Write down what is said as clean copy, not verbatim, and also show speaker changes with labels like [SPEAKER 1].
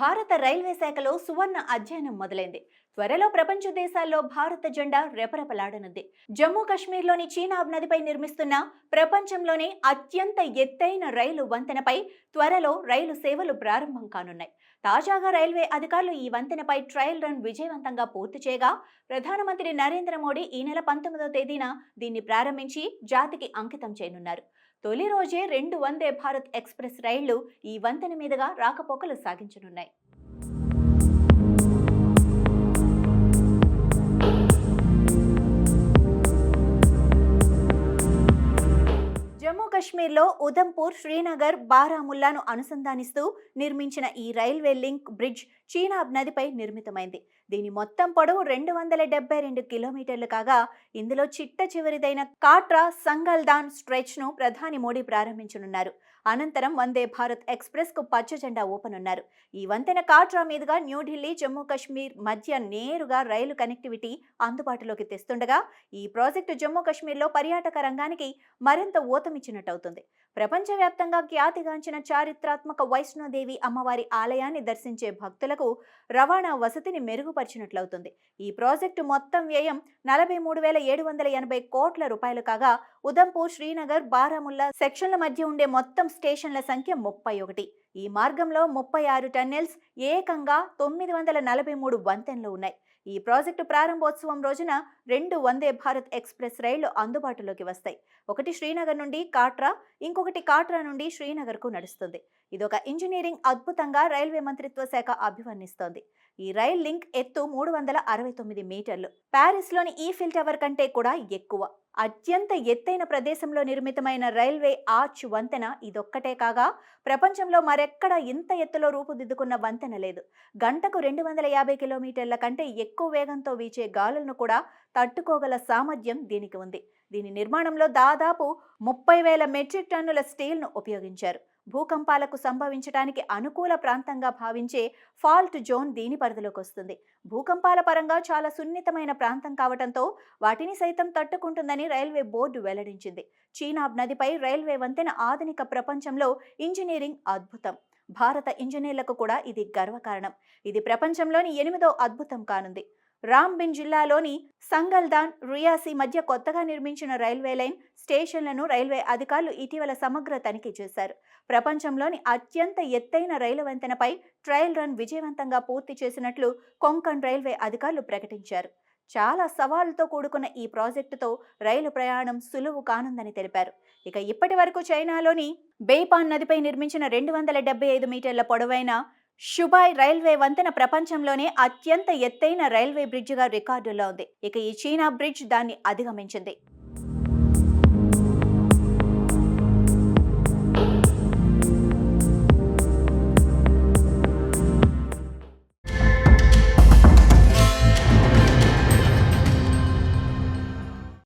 [SPEAKER 1] భారత రైల్వే శాఖలో సువర్ణ అధ్యయనం మొదలైంది. త్వరలో ప్రపంచ దేశాల్లో భారత జెండా రెపరెపలాడనుంది. జమ్మూ కాశ్మీర్లోని చీనాబ్ నదిపై నిర్మిస్తున్న ప్రపంచంలోనే అత్యంత ఎత్తైన రైలు వంతెనపై త్వరలో రైలు సేవలు ప్రారంభం కానున్నాయి. తాజాగా రైల్వే అధికారులు ఈ వంతెనపై ట్రయల్ రన్ విజయవంతంగా పూర్తి చేయగా ప్రధానమంత్రి నరేంద్ర మోడీ ఈ నెల 19వ తేదీన దీన్ని ప్రారంభించి జాతికి అంకితం చేయనున్నారు. తొలి రోజే 2 వందే భారత్ ఎక్స్ప్రెస్ రైళ్లు ఈ వంతెన మీదుగా రాకపోకలు సాగించనున్నాయి. జమ్మూ కాశ్మీర్లో ఉధంపూర్, శ్రీనగర్, బారాముల్లాను అనుసంధానిస్తూ నిర్మించిన ఈ రైల్వే లింక్ బ్రిడ్జ్ చీనాబ్ నదిపై నిర్మితమైంది. దీని మొత్తం పొడవు 272 కిలోమీటర్లు కాగా ఇందులో చిట్ట చివరిదైన కాట్రా సంగల్దాన్ స్ట్రెచ్ ను ప్రధాని మోడీ ప్రారంభించనున్నారు. అనంతరం వందే భారత్ ఎక్స్ప్రెస్ కు పచ్చ జెండా ఊపనున్నారు. ఈ వంతెన కాట్రా మీదుగా న్యూఢిల్లీ, జమ్మూ కాశ్మీర్ మధ్య నేరుగా రైలు కనెక్టివిటీ అందుబాటులోకి తెస్తుండగా ఈ ప్రాజెక్టు జమ్మూ కాశ్మీర్లో పర్యాటక రంగానికి మరింత ఊతమిచ్చినట్టవుతుంది. ప్రపంచవ్యాప్తంగా ఖ్యాతిగాంచిన చారిత్రాత్మక వైష్ణోదేవి అమ్మవారి ఆలయాన్ని దర్శించే భక్తులకు రవాణా వసతిని మెరుగుపరిచినట్లవుతుంది. ఈ ప్రాజెక్టు మొత్తం వ్యయం 43,780 కోట్ల రూపాయలు కాగా ఉధంపూర్, శ్రీనగర్, బారాముల్లా సెక్షన్ల మధ్య ఉండే మొత్తం స్టేషన్ల సంఖ్య 31. ఈ మార్గంలో 36 టన్నెల్స్, ఏకంగా 943 వంతెనలు ఉన్నాయి. ఈ ప్రాజెక్టు ప్రారంభోత్సవం రోజున 2 వందే భారత్ ఎక్స్ప్రెస్ రైళ్లు అందుబాటులోకి వస్తాయి. ఒకటి శ్రీనగర్ నుండి కాట్రా, ఇంకొకటి కాట్రా నుండి శ్రీనగర్కు నడుస్తుంది. ఇదొక ఇంజనీరింగ్ అద్భుతంగా రైల్వే మంత్రిత్వ శాఖ అభివర్ణిస్తోంది. ఈ రైల్ లింక్ ఎత్తు 369 మీటర్లు. ప్యారిస్లోని ఈఫిల్ టవర్ కంటే కూడా ఎక్కువ. అత్యంత ఎత్తైన ప్రదేశంలో నిర్మితమైన రైల్వే ఆర్చ్ వంతెన ఇదొక్కటే కాగా ప్రపంచంలో మరెక్కడ ఇంత ఎత్తులో రూపుదిద్దుకున్న వంతెన లేదు. గంటకు 250 కిలోమీటర్ల కంటే ఎక్కువ వేగంతో వీచే గాలులను కూడా తట్టుకోగల సామర్థ్యం దీనికి ఉంది. దీని నిర్మాణంలో దాదాపు 30,000 మెట్రిక్ టన్నుల స్టీల్ను ఉపయోగించారు. భూకంపాలకు సంభవించడానికి అనుకూల ప్రాంతంగా భావించే ఫాల్ట్ జోన్ దీని పరిధిలోకి వస్తుంది. భూకంపాల పరంగా చాలా సున్నితమైన ప్రాంతం కావడంతో వాటిని సైతం తట్టుకుంటుందని రైల్వే బోర్డు వెల్లడించింది. చీనాబ్ నదిపై రైల్వే వంతెన ఆధునిక ప్రపంచంలో ఇంజనీరింగ్ అద్భుతం. భారత ఇంజనీర్లకు కూడా ఇది గర్వకారణం. ఇది ప్రపంచంలోని 8వ అద్భుతం కానుంది. రాంబిన్ జిల్లాలోని సంగల్దాన్, రియాసీ మధ్య కొత్తగా నిర్మించిన రైల్వే లైన్ స్టేషన్లను రైల్వే అధికారులు ఇటీవల సమగ్ర తనిఖీ చేశారు. ప్రపంచంలోని అత్యంత ఎత్తైన రైలు వంతెనపై ట్రయల్ రన్ విజయవంతంగా పూర్తి చేసినట్లు కొంకణ్ రైల్వే అధికారులు ప్రకటించారు. చాలా సవాళ్లతో కూడుకున్న ఈ ప్రాజెక్టుతో రైలు ప్రయాణం సులువు కానుందని తెలిపారు. ఇక ఇప్పటి వరకు చైనాలోని బెయిపాన్ నదిపై నిర్మించిన 275 మీటర్ల పొడవైన షుబాయ్ రైల్వే వంతెన ప్రపంచంలోనే అత్యంత ఎత్తైన రైల్వే బ్రిడ్జిగా రికార్డులో ఉంది. ఇక ఈ చీనా బ్రిడ్జ్ దాన్ని అధిగమించింది.